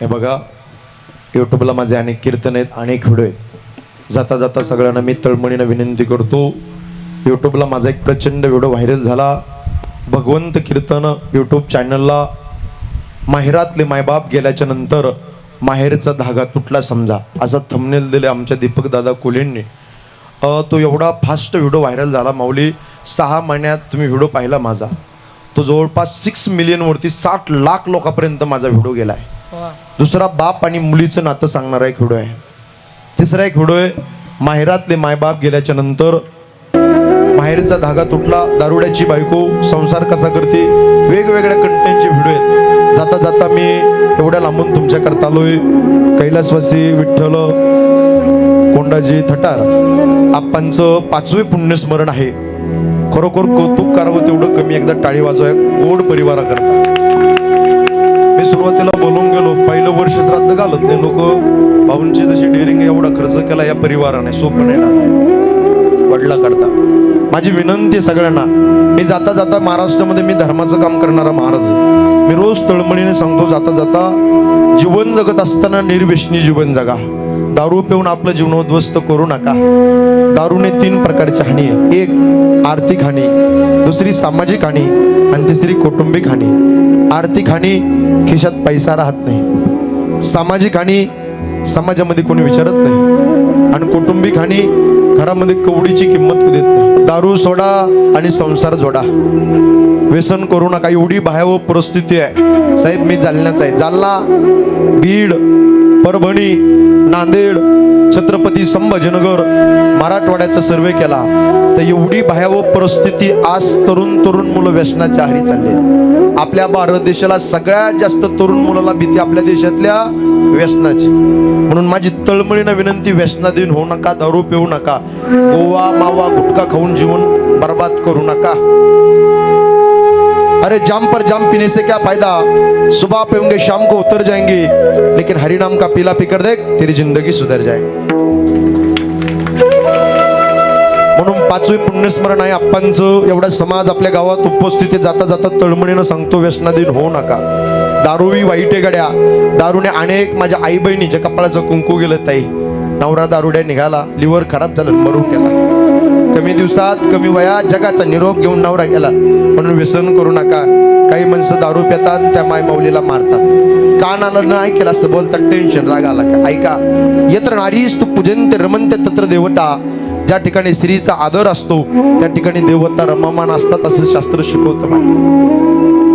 हे बघा, यूट्यूबला माझे अनेक कीर्तन आहेत, अनेक व्हिडिओ आहेत. जाता जाता सगळ्यांना मी तळमळीनं विनंती करतो, यूट्यूबला माझा एक प्रचंड व्हिडिओ व्हायरल झाला. भगवंत कीर्तन यूट्यूब चॅनलला माहेरातले मायबाप गेल्याच्या नंतर माहेरचा धागा तुटला समजा, असा थंबनेल दिले आमच्या दीपक दादा कोलेंनी. तो एवढा फास्ट व्हिडिओ व्हायरल झाला माऊली. 6 महिन्यात तुम्ही व्हिडिओ पाहिला माझा, तो जवळपास 6 मिलियनवरती 60 लाख लोकांपर्यंत माझा व्हिडिओ गेला आहे. दुसरा बाप आणि मुलीचं नातं सांगणारा एक व्हिडिओ आहे. तिसरा एक व्हिडिओ आहे माहेरातले मायबाप गेल्याच्या नंतर माहेरचा धागा तुटला, दारुड्याची बायको संसार कसा करते, वेगवेगळ्या कंटेंटचे व्हिडिओ आहेत. जाता जाता मी एवढ्या लांबून तुमच्याकरता आलोय. कैलासवासी विठ्ठल कोंडाजी थटार आप्पांचं 5वे पुण्यस्मरण आहे. खरोखर कौतुक करावं तेवढं कमी. एकदा टाळी वाजवाय गोड परिवाराकरता. मी सुरुवातीला बोलून गेलो, पहिलं वर्ष श्राद्ध घालत नाही लोक. भाऊंची जशी डेअरिंग एवढा खर्च केला या परिवाराने, सोपं नाही झाला वडला करता. माझी विनंती आहे सगळ्यांना, मी जाता जाता महाराष्ट्रामध्ये मी धर्माचं काम करणारा महाराज आहे. मी रोज तळमळीने सांगतो, जाता जाता जीवन जगत असताना निर्व्यसनी जीवन जगा. दारू पिऊन आपलं जीवन उद्ध्वस्त करू नका. दारूने 3 प्रकारची हानी आहे. एक आर्थिक हानी, दुसरी सामाजिक हानी आणि तिसरी कौटुंबिक हानी. आर्थिक हानी, खिशात पैसा राहत नाही. सामाजिक हानी, समाजामध्ये कोणी विचारत नाही. आणि कौटुंबिक हानी, घरामध्ये कवडीची किंमत देत नाही. दारू सोडा आणि संसार जोडा. व्यसन करू नका. एवढी भयावह परिस्थिती आहे साहेब. मी जालन्याचा आहे. जालना, बीड, परभणी, नांदेड, छत्रपती संभाजीनगर, मराठवाड्याचा सर्वे केला तर एवढी भयावह परिस्थिती. आज तरुण मुलं व्यसनाच्या आहारी चालले. आपल्या भारत देशाला सगळ्यात जास्त तरुण मुलाला भीती आपल्या देशातल्या व्यसनाची. म्हणून माझी तळमळीनं विनंती, व्यसनाधीन होऊ नका, दारू पिऊ नका, गोवा मावा गुटखा खाऊन जीवन बर्बाद करू नका. अरे जाम पर जाम पीने से क्या फायदा, सुबह पिएंगे शाम को उतर जाएंगे, लेकिन हरि नाम का पीला पीकर देख तेरी जिंदगी सुधर जाए. म्हणून 5वे पुण्यस्मरण आहे आप्पांचं. एवढा समाज आपल्या गावात उपस्थित. जाता जाता तळमळीनं सांगतो, व्यसनाधीन होऊ नका. दारूही वाईट आहे गड्या. दारूने अनेक माझ्या आई बहिणीच्या कपाळाचं कुंकू गेलं. ताई, नवरा दारुड्या निघाला, लिव्हर खराब झालं, मरून गेला. कमी दिवसात कमी वयात जगाचा निरोप घेऊन नवरा गेला. म्हणून व्यसन करू नका. काही माणसं दारू पितात, त्या माय माऊलीला मारतात. कान आलं न ऐकेलं असतं बोलतात, टेन्शन राग आला का. ऐका, यत्र नारीस तू पूजनते रमनते तत्र देवता. ज्या ठिकाणी स्त्रीचा आदर असतो त्या ठिकाणी देवता रममान असतात, असं शास्त्र शिकवतं.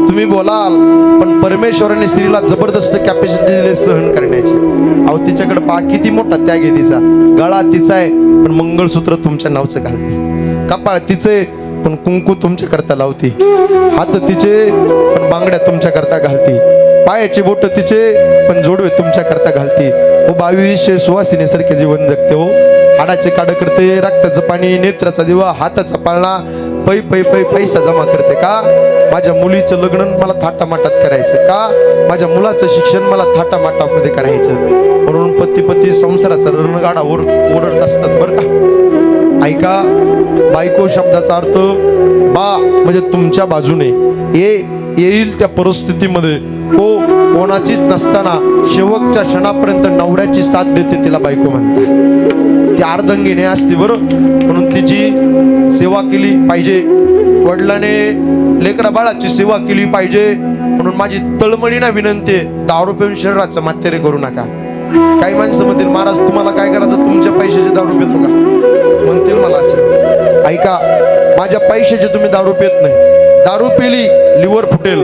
तुम्ही बोलाल पण परमेश्वराने स्त्रीला जबरदस्त कॅपॅसिटी दिली सहन करण्याची. अहो तिच्याकडे पहा, किती मोठा त्याग आहे तिचा. गळा तिचा आहे पण मंगळसूत्र तुमच्या नावचं घालते. कपाळ तिचे पण कुंकू तुमच्या करता लावते. हात तिचे पण बांगड्या तुमच्या करता घालते. पायाचे बोट तिचे पण जोडवे तुमच्या करता घालते. हो 2200 सुवासिनीसारखे जीवन जगते. हो हाडाचे काढ करते, रक्ताचं पाणी, नेत्राचा दिवा, हाताचा पाळणा, पै पै पै पैसा जमा करते. का माझ्या मुलीचं लग्न मला थाटामाटात करायचं, का माझ्या मुलाचं शिक्षण मला थाटामाटामध्ये करायचं. म्हणून पती संसाराचा रणगाडा ओरडत असतात बरं का. ऐका, बायको शब्दाचा अर्थ बा म्हणजे तुमच्या बाजूने येईल त्या परिस्थितीमध्ये कोणाचीच नसताना शेवटच्या क्षणापर्यंत नवऱ्याची साथ देते, तिला बायको म्हणतात. ती अर्धांगिनी असते बरं. म्हणून तिची सेवा केली पाहिजे. वडिलाने लेकरा बाळाची सेवा केली पाहिजे. म्हणून माझी तळमळीनं विनंती आहे, दारू पिऊन शरीराचं मात्यारे करू नका. काही माणसं म्हणतील, महाराज तुम्हाला काय करायचं, तुमच्या पैशाचे दारू पितो का म्हणतील मला असे. ऐका, माझ्या पैशाचे तुम्ही दारू पित नाही. दारू पिली लिव्हर फुटेल,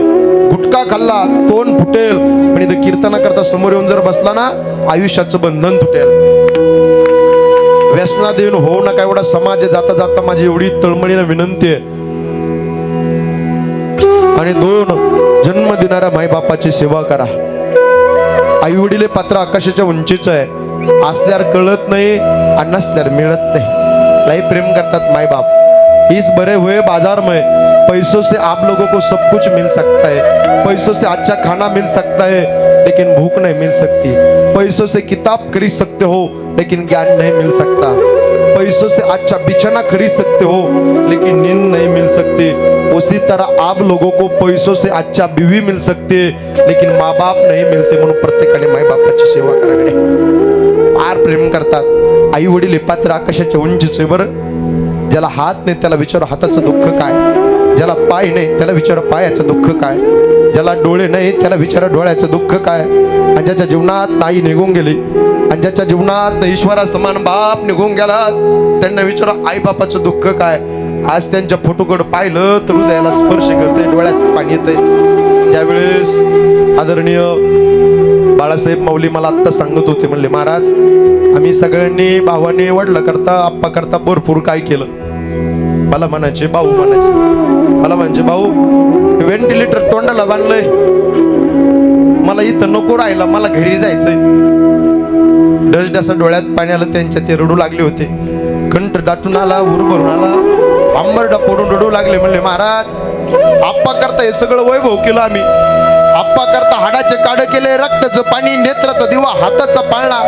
गुटखा खाल्ला तोंड फुटेल, पण इथं कीर्तना करता समोर येऊन जर बसला ना, आयुष्याचं बंधन तुटेल. व्यसनाधीन होऊ नका. एवढा समाज जाता जाता माझी एवढी तळमळीनं विनंती आहे. आणि 2 जन्म देणाऱ्या मायबापाची सेवा करा. आई वडील पात्र आकाशाच्या उंचीचं आहे. असल्यावर कळत नाही आणि नसल्यावर मिळत नाही. लई प्रेम करतात माय बाप. इस बड़े हुए बाजार में पैसों से आप लोगों को सब कुछ मिल सकता है. पैसों से अच्छा खाना मिल सकता है लेकिन भूख नहीं मिल सकती. पैसों से किताब खरीद सकते हो लेकिन ज्ञान नहीं मिल सकता. पैसों से अच्छा बिछाना खरीद सकते हो लेकिन नींद नहीं मिल सकती. उसी तरह आप लोगों को पैसों से अच्छा बीवी मिल सकते लेकिन माँ बाप नहीं मिलते, म्हणून प्रत्येकाने माय बापाची सेवा करावी. फार प्रेम करतात. आई वडील पात्र आकाशाच्या उंचीचे. बरं, ज्याला हात नाही त्याला विचार हाताचं दुःख काय, ज्याला पाय नाही त्याला विचार पायाचं दुःख काय, ज्याला डोळे नाही त्याला विचार डोळ्याचं दुःख काय. आणि ज्याच्या जीवनात आई निघून गेली आणि ज्याच्या जीवनात ईश्वरा समान बाप निघून गेला त्यांना विचार आई बापाचं दुःख काय. आज त्यांच्या फोटोकडे पाहिलं तर हृदयाला स्पर्श करते, डोळ्यात पाणी येते. ज्यावेळेस आदरणीय बाळासाहेब माऊली मला आत्ता सांगत होते, म्हणले महाराज आम्ही सगळ्यांनी भावाने वडला करता आप्पा करता भरपूर काय केलं. मला म्हणायचे भाऊ, मला म्हणजे भाऊ व्हेंटिलेटर तोंडाला बांधलंय, मला इथं नको राहिला, मला घरी जायचंय. डसडसा डोळ्यात पाणी आलं त्यांच्या, ते रडू लागले होते. कंठ दाटून आला, उर भरून आला, आंबरडा पडून रडू लागले. म्हणले महाराज आप्पा करता हे सगळं वैभव केलं आम्ही, आप्पा करता हाडाचे काढ केले, रक्ताचं पाणी, नेत्राचा दिवा, हाताचा पाळणा.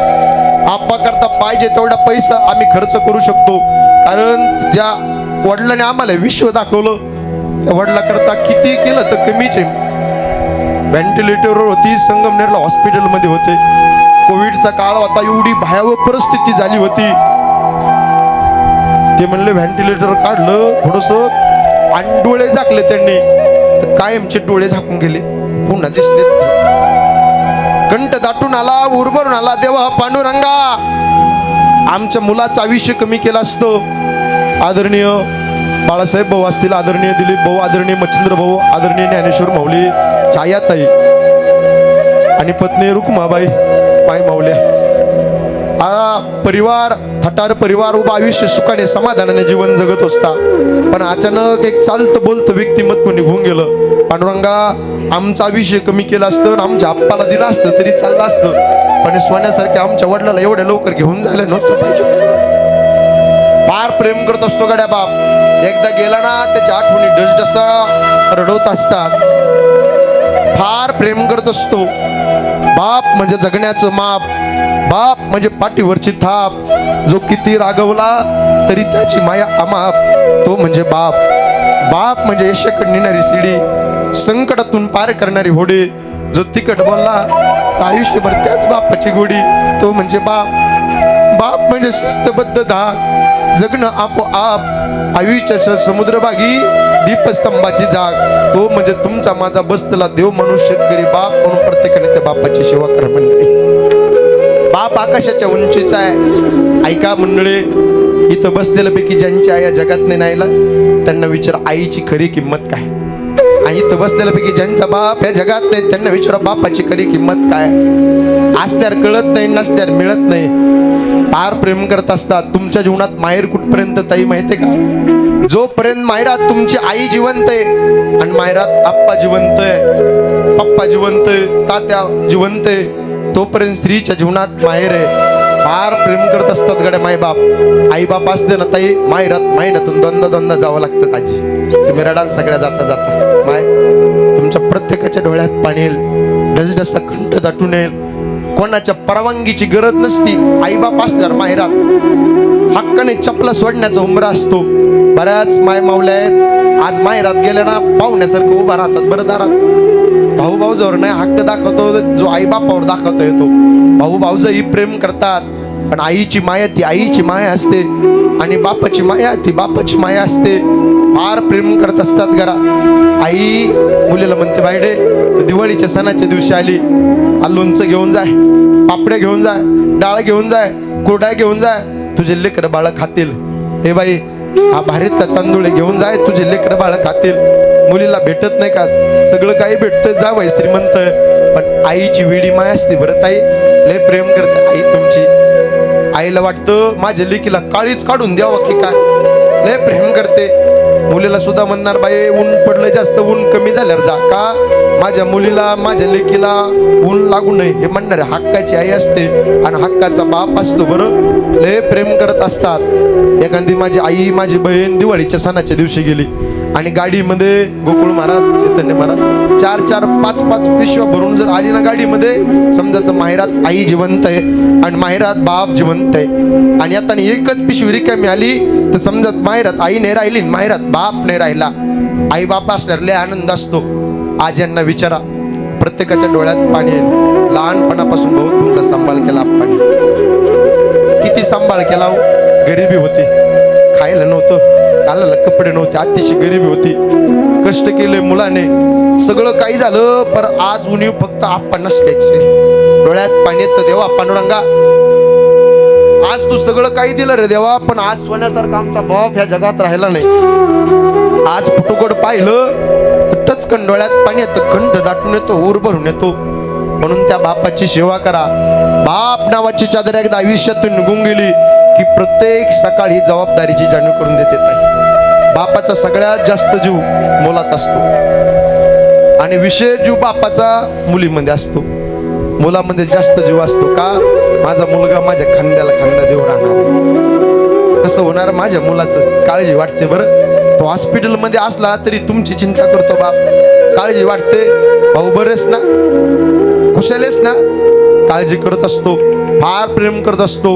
आप्पा करता पाहिजे तेवढा पैसा आम्ही खर्च करू शकतो, कारण ज्या वडिलांनी आम्हाला विश्व दाखवलं त्या वडिला करता किती केलं तर कमीच आहे. व्हेंटिलेटरवर होती, संगमनेरला हॉस्पिटलमध्ये होते, कोविडचा काळ होता, एवढी भयावह परिस्थिती झाली होती. ते म्हणले व्हेंटिलेटर काढलं थोडंसं आणि डोळे झाकले त्यांनी, तर कायमचे डोळे झाकून गेले, पुन्हा दिसले. कंठ दाटून आला, उरभरून आला, देवा पांडुरंगा आमच्या मुलाचं आयुष्य कमी केलं असतं. आदरणीय बाळासाहेब भाऊ असतील, आदरणीय दिलीप भाऊ, आदरणीय मच्छिंद्र भाऊ, आदरणीय ज्ञानेश्वर माऊली, छायाताई आणि पत्नी रुक्माबाई माय माऊल्या, हा परिवार थटार परिवार उभा आयुष्य सुखाने समाधानाने जीवन जगत असता. पण अचानक एक चालतं बोलतं व्यक्तिमत्व निघून गेलं. पांडुरंगा आमचं आयुष्य कमी केलं असतं, आमच्या आप्पाला दिलं असतं तरी चाललं असतं, पण सोन्यासारख्या आमच्या वडिलाला एवढ्या लवकर घेऊन जायला नव्हतं पाहिजे. फार प्रेम करत असतो गड्या बाप, एकदा गेला ना त्याच्या आठवणी डसडसा रडवत असतात. फार प्रेम करत असतो. बाप म्हणजे जगण्याचं माप, बाप म्हणजे पाठीवरची थाप, जो किती रागवला तरी त्याची माया अमाप, तो म्हणजे बाप. बाप म्हणजे यशाकडे नेणारी शिडी, संकटातून पार करणारी होडी, जो तिकट बोलला तर आयुष्यभर त्याच बापाची गोडी, तो म्हणजे बाप. बाप म्हणजे शिस्तबद्ध धाक, जगणं आपोआप, आयुष्याच्या समुद्रभागी दीपस्तंभाची जाग, तो म्हणजे तुमचा माझा बसतला देव म्हणून शेतकरी बाप म्हणून प्रत्येकाने त्या बापाची सेवा करा. म्हणते बाप आकाशाच्या उंचीचा आहे. ऐका मंडळी, इथं बसलेल्यापैकी ज्यांची आई या जगात नाहीला त्यांना विचार आईची खरी किंमत काय, आणि इथं बसलेल्यापैकी ज्यांचा बाप या जगात नाही त्यांना विचारा बापाची खरी किंमत काय. असल्यावर कळत नाही, नसल्यावर मिळत नाही. फार प्रेम करत असतात. तुमच्या जीवनात माहेर कुठपर्यंत ताई माहितीये का? जोपर्यंत माहेरात तुमची आई जिवंत आहे आणि माहेरात आप्पा जिवंत आहे, पप्पा जिवंत आहे, तात्या जिवंत आहे, तोपर्यंत स्त्रीच्या जीवनात माहेर आहे. फार प्रेम करत असतात गड्या माय बाप. आई बाप असते ना ताई, माहेरात महिन्यातून दोनदा जावं लागतं. आजी तुम्ही रडाल सगळ्या जाता जाता. माय तुमच्या प्रत्येकाच्या डोळ्यात पाणी येईल, डसडसा कंठ दाटून येईल. कोणाच्या परवानगीची गरज नसती. आई बाप असल्यावर माहेरात हक्काने चपला सोडण्याचा उंबरा असतो. बऱ्याच माय मावल्या आहेत आज माहेरात गेल्या ना पाहुण्यासारखं उभा राहतात. बरं दारात भाऊ भाऊजावर नाही हक्क दाखवतो, जो आई बापावर दाखवता येतो. भाऊ भाऊजही प्रेम करतात, पण आईची माया ती आईची माया असते आणि बापाची माया ती बापाची माया असते. फार प्रेम करत असतात घरा. आई मुलीला म्हणते बायडे दिवाळीच्या सणाच्या दिवशी आली, लोणचं घेऊन जाय, पापड्या घेऊन जाय, डाळ घेऊन जाय, कुरड्या घेऊन जाय, तुझे लेकर बाळ खातील. हे बाई हा भारीतला तांदूळ घेऊन जाय, तुझे लेकर बाळ खातील. मुलीला भेटत नाही का? सगळं काही भेटतं, जा बाई श्रीमंत, पण आईची वेडी माय असते. बरं ताई लय प्रेम करते आई तुमची. आईला वाटतं माझ्या लेकीला काळीच काढून द्यावं की काय, लय प्रेम करते. मुलीला सुद्धा म्हणणार बाई ऊन पडलं जास्त, ऊन कमी झाल्यावर जा. का? माझ्या मुलीला माझ्या लेकीला ऊन लागू नये हे म्हणणारे हक्काची आई असते आणि हक्काचा बाप असतो. बरं लय प्रेम करत असतात. एखादी माझी आई माझी बहीण दिवाळीच्या सणाच्या दिवशी गेली आणि गाडीमध्ये गोकुळ महाराज चैतन्य महाराज 4-4, 5-5 पिशव्या भरून जर आली ना गाडीमध्ये, समजायचं माहेरात आई जिवंत आहे आणि माहेरात बाप जिवंत आहे. आणि आता एकच पिशवी रिकामी आली तर समजत माहेरात आई नाही राहिली, माहेरात बाप नाही राहिला. आई बाप असल्यावर लय आनंद असतो. आज यांना विचारा, प्रत्येकाच्या डोळ्यात पाणी आहे. लहानपणापासून भाऊ तुमचा सांभाळ केला आप्पांनी, किती सांभाळ केला. गरिबी होती, खायला नव्हतं, घालायला कपडे नव्हते, अतिशय गरिबी होती. कष्ट केले मुलाने, सगळं काही झालं, पर आज उणीव फक्त आप्पा नसल्याचे. डोळ्यात पाणी येतं. देवा पांडुरंगा, आज तू सगळं काही दिलं रे देवा, पण आज सोन्यासारखा आमचा बाप ह्या जगात राहिला नाही. आज फुटुकड पाहिलं तर टचकन डोळ्यात पाणी येतं, खंड दाटून येतो, ऊर भरून येतो. म्हणून त्या बापाची सेवा करा. बाप नावाची चादर एकदा आयुष्यातून निघून गेली की प्रत्येक सकाळी जबाबदारीची जाणीव करून देते ताई. बापाचा सगळ्यात जास्त जीव मुलात असतो आणि विशेष जीव बापाचा मुलीमध्ये असतो. मुलामध्ये जास्त जीव असतो. का? माझा मुलगा माझ्या खांद्याला खांदा देऊ राहणार. कसं होणार? माझ्या मुलाचं काळजी वाटते. बरं तो हॉस्पिटलमध्ये असला तरी तुमची चिंता करतो बाप, काळजी वाटते. भाऊ बरेच ना, कुशलेस ना, काळजी करत असतो, फार प्रेम करत असतो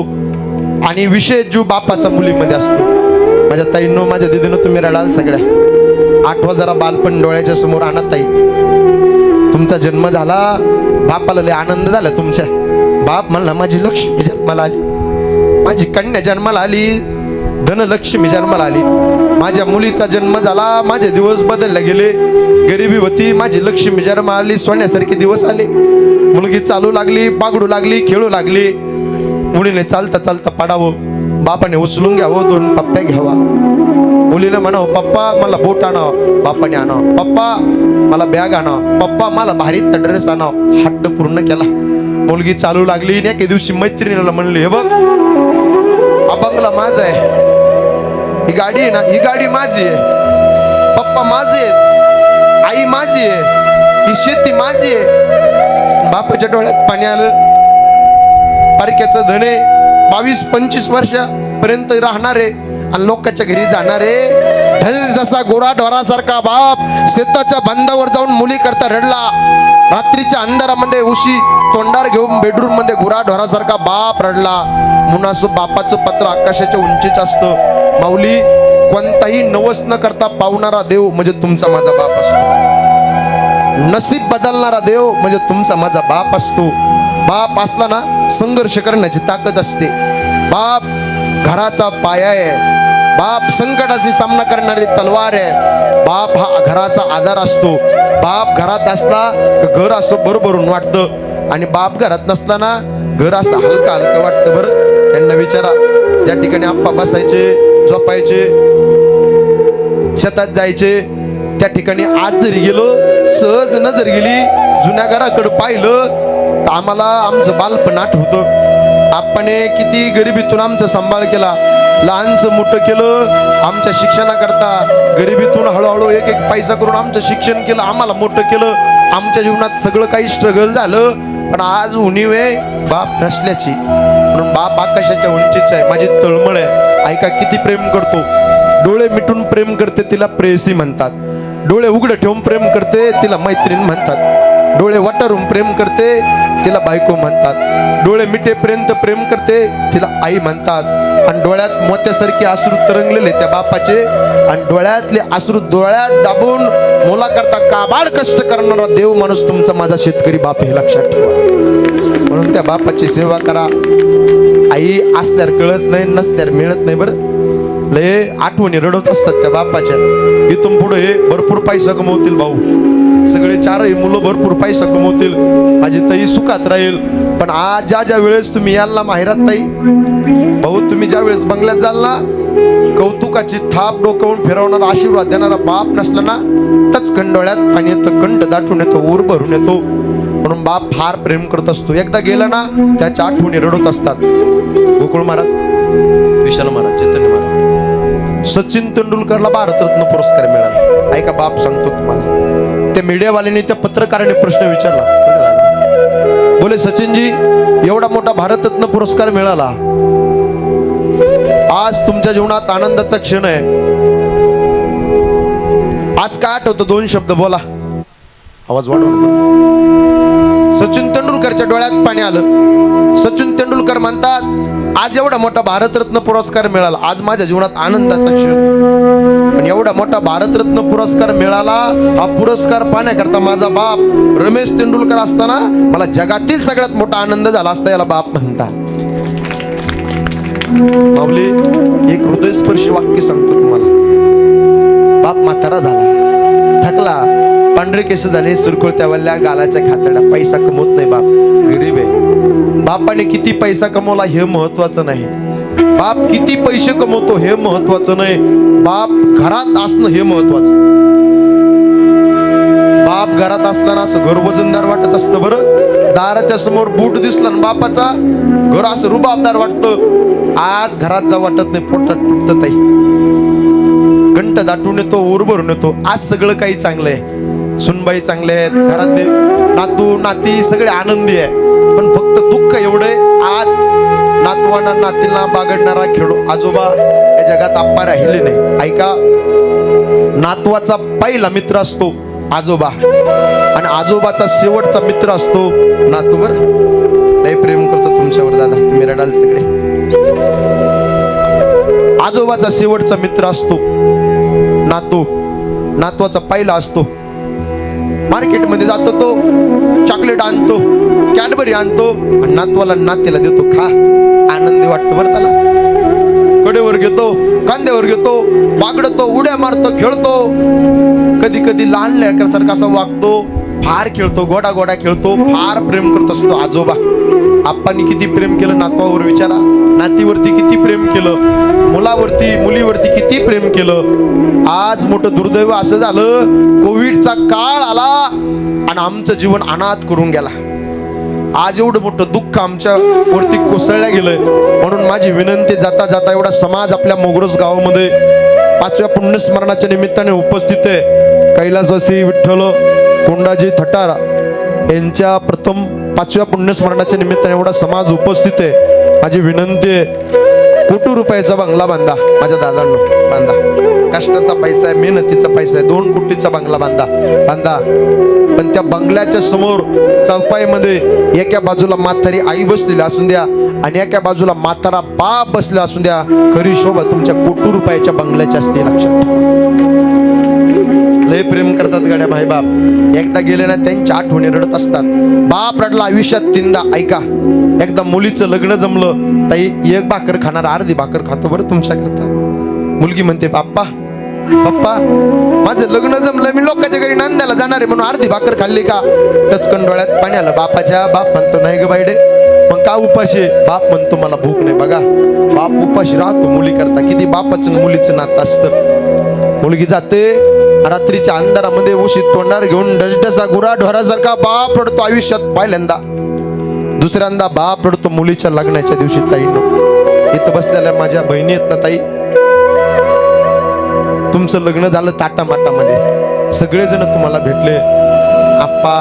आणि विशेष जीव बापाचा मुलीमध्ये असतो. माझ्या ताईंनो, माझ्या दिदीनं, तुम्ही रडाल सगळ्या. आठवा जरा बालपण डोळ्याच्या समोर आणत. ताई तुमचा जन्म झाला, बापाला लय आनंद झाला तुमच्या. बाप म्हणला माझी लक्ष्मी जन्माला आली, माझी कन्या जन्माला आली, धनलक्ष्मी जन्माला आली. माझ्या मुलीचा जन्म झाला, माझे दिवस बदलले गेले. गरिबी होती, माझी लक्ष्मी जन्माला आली, सोन्यासारखे दिवस आले. मुलगी चालू लागली, बागडू लागली, खेळू लागली. मुलीने चालता चालता पडावं, बापाने उचलून घ्यावं, 2 पप्प्या घ्यावा. मुलीनं म्हणावं पप्पा मला बोट आणावं, बापाने आणावं. पप्पा मला बॅग आणावं, पप्पा मला भारीचा ड्रेस आणावं. हट्ट पूर्ण केला. मुलगी चालू लागली. एके दिवशी मैत्रिणीला म्हणली, हे बघ हा बंगला माझा आहे, ही गाडी आहे ना, ही गाडी माझी आहे, पप्पा माझे आहेत, आई माझी आहे, ही शेती माझी आहे. बापाच्या डोळ्यात पाणी आलं. पारख्याचं धने 22-25 वर्षापर्यंत राहणारे आणि लोकांच्या घरी जाणारे. जसा गोरा ढोरासारखा बाप शेताच्या बंधावर जाऊन मुली करता रडला. रात्रीच्या अंधारामध्ये उशी तोंडार घेऊन बेडरूम मध्ये गुरा ढोरासारखा बाप रडला. म्हणून असं बापाचं पत्र आकाशाच्या उंचीच असतं. माऊली, कोणताही नवस न करता पावणारा देव म्हणजे तुमचा माझा बाप असतो. नसीब बदलणारा देव म्हणजे तुमचा माझा बाप असतो. बाप असला ना, संघर्ष करण्याची ताकद असते. बाप घराचा पाया आहे. बाप संकटाशी सामना करणारी तलवार आहे. बाप हा घराचा आधार असतो. बाप घरात असला तर घर असं भरभरून वाटतं आणि बाप घरात नसला ना, घर असं हलका हलकं वाटतं. बरं त्यांना विचारा, ज्या ठिकाणी आप्पा बसायचे, झोपायचे, शेतात जायचे, त्या ठिकाणी आज जरी गेलो, सहज नजर गेली, जुन्या घराकडे पाहिलं तर आम्हाला आमचं बालपण आठवतं. आप्पाने किती गरिबीतून आमचा सांभाळ केला, लहानचं मोठं केलं. आमच्या शिक्षणाकरता गरिबीतून हळूहळू एक पैसा करून आमचं शिक्षण केलं, आम्हाला मोठं केलं. आमच्या जीवनात सगळं काही स्ट्रगल झालं, पण आज उणीव आहे बाप नसल्याची. म्हणून बाप आकाशाच्या उंचीच आहे. माझी तळमळ आहे. ऐका किती प्रेम करतो. डोळे मिटून प्रेम करते तिला प्रेयसी म्हणतात. डोळे उघडे ठेवून प्रेम करते तिला मैत्रीण म्हणतात. डोळे वटारून प्रेम करते तिला बायको म्हणतात. डोळे मिटेपर्यंत प्रेम करते तिला आई म्हणतात. आणि डोळ्यात मोत्यासारखे अश्रू तरंगलेले त्या बापाचे, आणि डोळ्यातले अश्रू डोळ्यात दाबून मुलाकरता काबाड कष्ट करणारा देव माणूस तुमचा माझा शेतकरी बाप, हे लक्षात ठेवा. म्हणून त्या बापाची सेवा करा. आई असल्यावर कळत नाही, नसल्यावर मिळत नाही. बरं लय आठवणी रडत असतात त्या बापाच्या. इथून पुढे हे भरपूर पैसा कमवतील भाऊ, सगळे 4ही मुलं भरपूर पैसा कमवतील, माझी ताई सुखात राहील. पण आज ज्या वेळेस तुम्ही याल ना माहेरात ताई भाऊ, तुम्ही ज्या वेळेस बंगल्यात जाल ना, कौतुकाची थाप डोकावून फिरवणारा आशीर्वाद देणारा बाप नसला ना, टचकन डोळ्यात पाणी येतं, कंठ दाटून येतो, ऊर भरून येतो. म्हणून बाप फार प्रेम करत असतो. एकदा गेला ना, त्याच्या आठवणी रडत असतात. गोकुळ महाराज, विशाल महाराज, चैतन्य महाराज, सचिन तेंडुलकरला भारतरत्न पुरस्कार मिळाला. ऐका बाप सांगतो तुम्हाला, ते मीडियावाल्यांनी त्या पत्रकाराने प्रश्न विचारला, बरं का दादा? बोले सचिनजी, एवढा मोठा भारतरत्न पुरस्कार मिळाला, आज तुमच्या जीवनात आनंदाचा क्षण आहे, आज काय आठवतं? 2 शब्द बोला. आवाज वाढवून. सचिन तेंडुलकरच्या डोळ्यात पाणी आलं. सचिन तेंडुलकर म्हणतात, आज एवढा मोठा भारतरत्न पुरस्कार मिळाला, आज माझ्या जीवनात आनंदाचा क्षण. पण एवढा मोठा भारतरत्न पुरस्कार मिळाला, हा पुरस्कार पाहण्याकरता माझा बाप रमेश तेंडुलकर असताना मला जगातील सगळ्यात मोठा आनंद झाला असता, याला बाप म्हणतात. माऊली, एक हृदयस्पर्शी वाक्य सांगतो तुम्हाला. बाप म्हातारा झाला, थकला, पांढरे केस झाले, सुरकुळत्या वल्ल्या गालाच्या खाचड्या, पैसा कमवत नाही, बाप गरीब आहे. बापाने किती पैसा कमवला हे महत्वाचं नाही, बाप किती पैसे कमवतो हे महत्वाचं नाही, बाप घरात असणं हे महत्वाचं. बाप घरात असताना असं घर वजनदार वाटत असतं. बरं, दाराच्या समोर बूट दिसला ना बापाचा, घर असं रुबाबदार वाटतं. आज घरात जा वाटत नाही, पोटात टुटत ताई, घंट दाटून येतो, ओर भरून येतो. आज सगळं काही चांगलं आहे, सुनबाई चांगले आहेत, घरातले नातू नाती सगळे आनंदी आहे. पण फक्त दुःख एवढे, आज नातवांना नातींना बागडणारा खेळो आजोबा या जगात आप्पा राहिले नाही. ऐका, नातवाचा पहिला मित्र असतो आजोबा, आणि आजोबाचा शेवटचा मित्र असतो नातूवर. लय प्रेम करतो तुमच्यावर दादा, तुम्ही रडाल सगळे. आजोबाचा शेवटचा मित्र असतो नातू, नातवाचा पहिला असतो. मार्केटमध्ये जातो तो, चॉकलेट आणतो, कॅडबरी आणतो, आणि नातवाला नातीला देतो, खा, आनंदी वाटतो बरं त्याला. कडेवर घेतो, कांद्यावर घेतो, बागडतो, उड्या मारतो, खेळतो. कधी कधी लहान लेकरासारखा असा वागतो, फार खेळतो, गोडा गोडा खेळतो, फार प्रेम करत असतो आजोबा. आप्पांनी किती प्रेम केलं नातवावर विचारा, नातीवरती किती प्रेम केलं, मुलावरती मुलीवरती किती प्रेम केलं. आज मोठं दुर्दैव असं झालं, कोविडचा काळ आला आणि आमचं जीवन अनाथ करून गेला. आज एवढं मोठं दुःख आमच्या वरती कोसळल्या गेलंय. म्हणून माझी विनंती, जाता जाता एवढा समाज आपल्या मोगरज गावामध्ये 5व्या पुण्यस्मरणाच्या निमित्ताने उपस्थित आहे. कैलासवासी विठ्ठल कोंडाजी थटार यांच्या प्रथम 5व्या पुण्यस्मरणाच्या निमित्ताने एवढा समाज उपस्थित आहे. माझी विनंती आहे, कोटी रुपयाचा बंगला बांधा माझ्या दादांनो, बांधा. कष्टाचा पैसा आहे, मेहनतीचा पैसा आहे, 2 कोटीचा बंगला बांधा, बांधा. पण त्या बंगल्याच्या समोर चौपाईमध्ये एका बाजूला म्हातारी आई बसलेली असून द्या आणि एका बाजूला म्हातारा बाप बसलेला असून द्या. खरी शोभा तुमच्या कोटी रुपयाच्या बंगल्याची असते, लक्षात ठेवा. लय प्रेम करतात गाड्या भाई बाप, एकदा गेले ना त्यांच्या आठवणी रडत असतात. बाप रडला आयुष्यात 3दा. ऐका, एकदा मुलीचं लग्न जमलं, ताई 1 भाकर खाणार, अर्धी भाकर खातो बरं तुमच्याकरता. मुलगी म्हणते, बाप्पा पप्पा माझं लग्न जमलं, मी लोकांच्या घरी नांद्याला जाणार आहे म्हणून अर्धी भाकर खाल्ली का? टचकन डोळ्यात पाणी आलं बापाच्या. बाप म्हणतो, नाही ग बाईडे, मग का उपाशी? बाप म्हणतो, मला भूक नाही. बघा, बाप उपाशी राहतो मुली करता. किती बापाचं मुलीचं नातं असतं. मुलगी जाते, रात्रीच्या अंधारामध्ये उशीत तोंडार घेऊन डसडसा गुरा ढोरासारखा बाप रडतो. आयुष्यात पहिल्यांदा. दुसऱ्यांदा बाप रडतो मुलीच्या लग्नाच्या दिवशी. ताईंनो, इथं बसलेल्या माझ्या बहिणी आहेत ना ताई, तुमचं लग्न झालं ताटामाटामध्ये, सगळेजण तुम्हाला भेटले, आप्पा,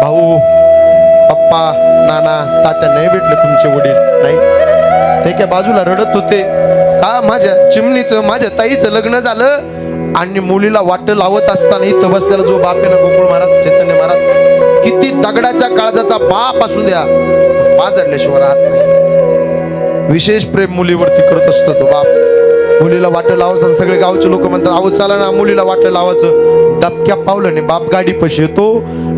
भाऊ, पप्पा, नाना, तात्या नाही भेटले तुमचे वडील. नाही, ते एका बाजूला रडत होते का माझ्या चिमणीचं, माझ्या ताईचं लग्न झालं. आणि मुलीला वाट लावत असताना इथं बसलेला जो बाप आहे ना, गोकुळ महाराज, चैतन्य महाराज, किती दगडाच्या काळजाचा बाप असू द्या, पाजडल्याशिवाय राहत नाही. विशेष प्रेम मुलीवरती करत असतो तो बाप. मुलीला वाट लावायचं, सगळे गावचे लोक म्हणतात, अहो चला ना मुलीला वाट लावायचं. दबक्या पावलाने बाप गाडी पशी येतो,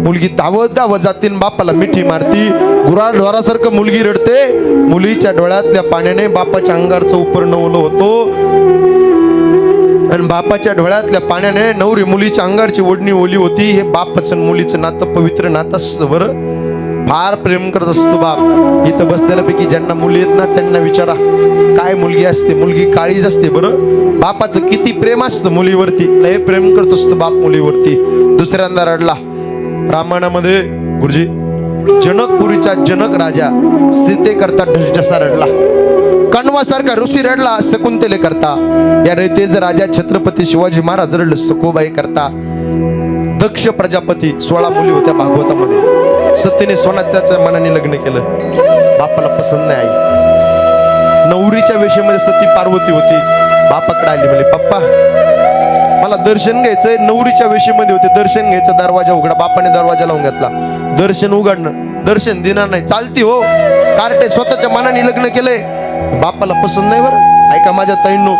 मुलगी धावत धावत जाते, बापाला मिठी मारती. गुराढ ढोरासारखं मुलगी रडते. मुलीच्या डोळ्यातल्या पाण्याने बापाच्या अंगारचं उपरणं ओलं होतो आणि बापाच्या डोळ्यातल्या पाण्याने नवरी मुलीच्या अंगारची ओढणी ओली होती. हे बापाचं मुलीचं नातं पवित्र नातं असतं बरं. फार प्रेम करत असतो बाप. इथं बसलेल्यापैकी ज्यांना मुली आहेत ना त्यांना विचारा, काय मुलगी असते? मुलगी काळीच असते बरं. बापाचं किती प्रेम असतं मुलीवरती, लय प्रेम करत असतो बाप मुलीवरती. दुसऱ्यांदा रडला रामायणामध्ये गुरुजी, जनकपुरीचा जनक राजा सीतेकरता ढसढसा रडला. कण्वासारखा ऋषी रडला शकुंतले करता. या रयतेज राजा छत्रपती शिवाजी महाराज रडले सखोबाई करता. दक्ष प्रजापती 16 मुली होत्या भागवतामध्ये. सतीने सोनात्याच्या मनाने लग्न केलं. बापाला पसंत नाही आई. नवरीच्या वेशेमध्ये सती पार्वती होती. बापाकडे आली म्हणली पप्पा मला दर्शन घ्यायचंय. नवरीच्या वेशीमध्ये होते. दर्शन घ्यायचं. दरवाजा उघडा. बापाने दरवाजा लावून घेतला. दर्शन उघडणं. दर्शन देणार नाही. चालती हो कार्टे स्वतःच्या मनाने लग्न केलंय. बापाला पसंत नाही बरं. ऐका माझ्या ताईंनो,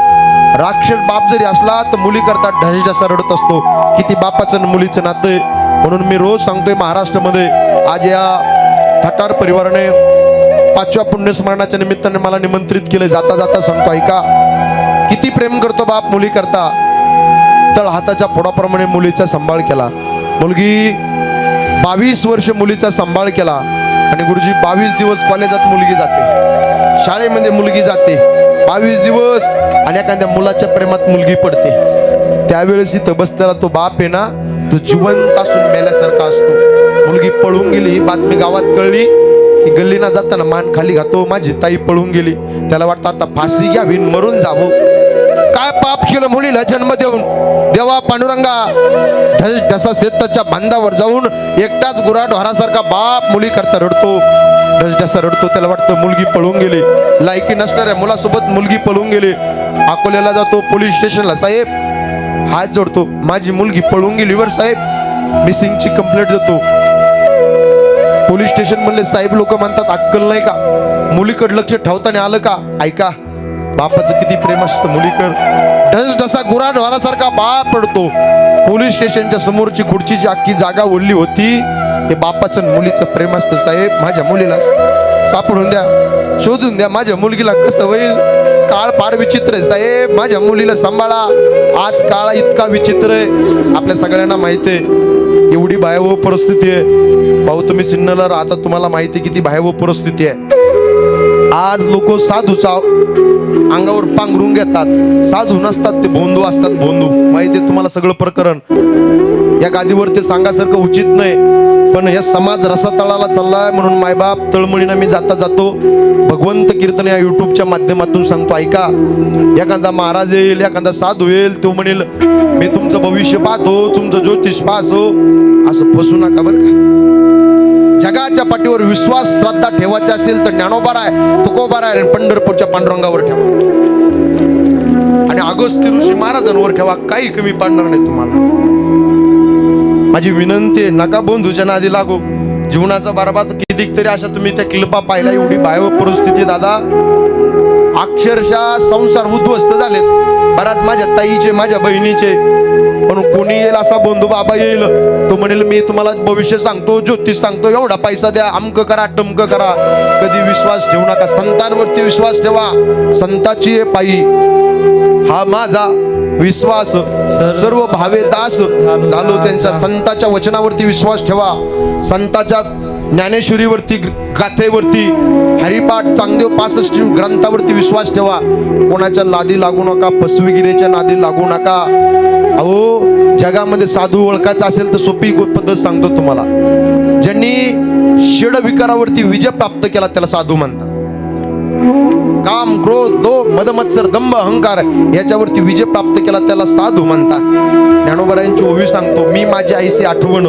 राक्षस बाप जरी असला तर मुली करता ढस जसा रडत असतो. किती बापाचं आणि मुलीचं नातं आहे. म्हणून मी रोज सांगतोय महाराष्ट्रामध्ये आज या थटार परिवाराने 5व्या पुण्यस्मरणाच्या निमित्ताने मला निमंत्रित केलं. जाता जाता सांगतो ऐका किती प्रेम करतो बाप मुली करता. तळ हाताच्या फोडाप्रमाणे मुलीचा सांभाळ केला. मुलगी 22 वर्ष मुलीचा सांभाळ केला. आणि गुरुजी 22 दिवस कॉलेजात मुलगी जाते, शाळेमध्ये मुलगी जाते 22 दिवस. आणि एखाद्या मुलाच्या प्रेमात मुलगी पडते. त्यावेळेस इथं बसलेला तो बाप आहे ना, तो जिवंत असून मेल्यासारखा असतो. मुलगी पळून गेली ही बातमी गावात कळली की गल्लीना जाताना मान खाली घातो. माझी ताई पळून गेली. त्याला वाटतं आता फाशी घ्यावी मरून जावं. काय पाप केलं मुलीला जन्म देऊन. देवा पांडुरंगा ढसा शेताच्या बांधावर जाऊन एकटाच गुराढोरासारखा बाप मुली करता रडतो. ढसा रडतो. त्याला वाटतं मुलगी पळून गेली. लायकी नसणाऱ्या मुलासोबत मुलगी पळून गेली. अकोल्याला जातो पोलीस स्टेशनला. साहेब हात जोडतो. माझी मुलगी पळून गेली वर साहेब. मिसिंगची कंप्लेंट देतो. पोलीस स्टेशन मधले साहेब लोक म्हणतात अक्कल नाही का, मुलीकडे लक्ष ठेवताना आलं का. ऐका बापाचं किती प्रेम असतं मुलीकड. ढस ढसा गुराढोरासारखा बाप पडतो. पोलीस स्टेशनच्या समोरची खुर्चीची अख्खी जागा ओढली होती. हे बापाचं मुलीचं प्रेम असतं. साहेब माझ्या मुलीला सापडून द्या, शोधून द्या. माझ्या मुलगीला कसं होईल. काळ फार विचित्र आहे साहेब. माझ्या मुलीला सांभाळा. आज काळ इतका विचित्र आहे आपल्या सगळ्यांना माहिती आहे. एवढी भयावह परिस्थिती आहे. भाऊ तुम्ही सिन्नरला राहता, तुम्हाला माहिती आहे किती भयावह परिस्थिती आहे. आज लोक साधूचा अंगावर पांघरून घेतात. साधू नसतात ते भोंदू असतात. भोंदू माहिती आहे तुम्हाला सगळं प्रकरण. या गादीवर ते सांगासारखं उचित नाही, पण या समाज रसातळाला चाललाय. म्हणून मायबाप तळमळीनं मी जातो भगवंत कीर्तन या युट्यूबच्या माध्यमातून सांगतो ऐका. एखादा महाराज येईल, एखादा साधू येईल, तो म्हणेल मी तुमचं भविष्य पाहतो, तुमचं ज्योतिष पाहतो. असं फसू नका बरं का. जगाच्या पाठीवर विश्वास श्रद्धा ठेवायची असेल तर ज्ञानोबा आहे, तुकोबा आहे, पंढरपूरच्या पांडुरंगावर ठेवा. आणि अगस्त्य ऋषी महाराजांवर ठेवा. काही कमी पडणार नाही तुम्हाला. माझी विनंती आहे नका बंधूच्या नादी लागू. जीवनाचा बरबाद कितीक तरी अशा तुम्ही त्या क्लिपा पाहिला. एवढी भयावह परिस्थिती दादा. अक्षरशः संसार उद्ध्वस्त झालेत. बराच माझ्या ताईचे माझ्या बहिणीचे. पण कोणी येईल असा बंधू बाबा येईल, तो म्हणेल मी तुम्हाला भविष्य सांगतो, ज्योतिष सांगतो, एवढा पैसा द्या, अमक करा टमक करा. कधी विश्वास ठेवू नका. संतांवरती विश्वास ठेवा. संताची पायी हा माझा विश्वास. सर्व भावे दास झालो त्यांच्या. संताच्या वचनावरती विश्वास ठेवा. संताच्या ज्ञानेश्वरीवरती, गाथेवरती, हरिपाठ, चांगदेव 65 ग्रंथावरती विश्वास ठेवा. कोणाच्या नादी लागू नका. फसवेगिरीच्या नादी लागू नका. अहो जगामध्ये साधू ओळखायचा असेल तर सोपी पद्धत सांगतो तुम्हाला. ज्यांनी षड विकारावरती विजय प्राप्त केला त्याला साधू म्हणतात. काम, क्रोध, लोभ, मद, मत्सर, दंभ, अहंकार याच्यावरती विजय प्राप्त केला त्याला साधू म्हणतात. ज्ञानोबरायांची ओवी सांगतो. मी माझी आईची आठवण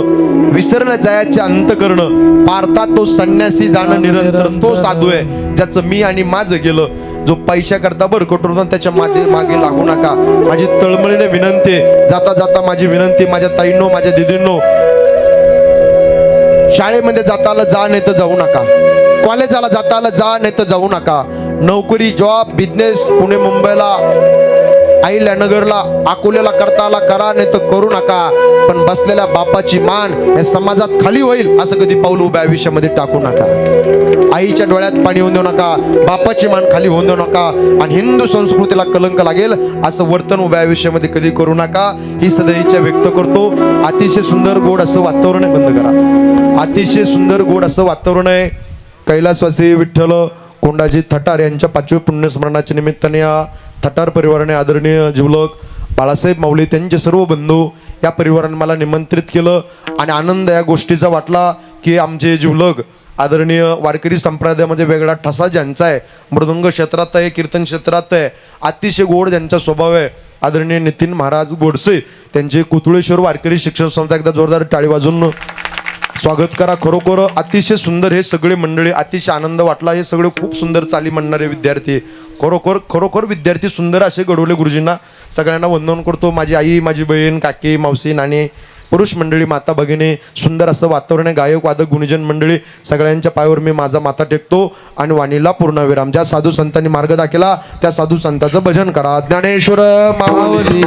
विसरलं जायचे अंत करणं. पारता तो संन्यासी जाणं निरंतर. तो साधू आहे ज्याचं मी आणि माझं गेलं. जो पैशा करता बरकट होता त्याच्या मागे लागू नका. माझी तळमळीने विनंती, जाता जाता माझी विनंती माझ्या ताईंनो, माझ्या दिदींनो, शाळेमध्ये जाता आलं जा, नाही तर जाऊ नका. कॉलेजाला जाता आलं जा, नाही तर जाऊ नका. नोकरी, जॉब, बिझनेस पुणे मुंबईला, आईला नगरला, अकोल्याला करता आला करा, नाही तर करू नका. पण बसलेल्या बापाची मान या समाजात खाली होईल असं कधी पाऊल उभ्या आयुष्यामध्ये टाकू नका. आईच्या डोळ्यात पाणी होऊन देऊ नका. बापाची मान खाली होऊन देऊ नका. आणि हिंदू संस्कृतीला कलंक लागेल असं वर्तन उभ्या आयुष्यामध्ये कधी करू नका. ही सदैव व्यक्त करतो. अतिशय सुंदर गोड असं वातावरण आहे. बंद करा. अतिशय सुंदर गोड असं वातावरण आहे. कैलासवासी विठ्ठल कोंडाजी थटार यांच्या 5व्या पुण्यस्मरणाच्या निमित्ताने या थटार परिवाराने आदरणीय जिवलग बाळासाहेब माऊली त्यांचे सर्व बंधू या परिवाराने मला निमंत्रित केलं. आणि आनंद या गोष्टीचा वाटला की आमचे जिवलग आदरणीय वारकरी संप्रदायामध्ये वेगळा ठसा ज्यांचा आहे, मृदंग क्षेत्रात आहे, कीर्तन क्षेत्रात आहे, अतिशय गोड ज्यांचा स्वभाव आहे, आदरणीय नितीन महाराज गोडसे त्यांचे कुतुळेश्वर वारकरी शिक्षण संस्था एकदा जोरदार टाळी वाजून स्वागत करा. खरोखर अतिशय सुंदर हे सगळे मंडळी, अतिशय आनंद वाटला. हे सगळे खूप सुंदर चाली म्हणणारे विद्यार्थी, खरोखर खरोखर विद्यार्थी सुंदर असे घडवले. गुरुजींना सगळ्यांना वंदन करतो. माझी आई, माझी बहीण, काकी, मावशी, नाणी, पुरुष मंडळी, माता भगिनी, सुंदर असं वातावरण आहे. गायक वादक गुणीजन मंडळी सगळ्यांच्या पायावर मी माझा माथा टेकतो आणि वाणीला पूर्णविराम. ज्या साधू संतांनी मार्ग दाखवला त्या साधू संतांचं भजन करा. ज्ञानेश्वर माऊली.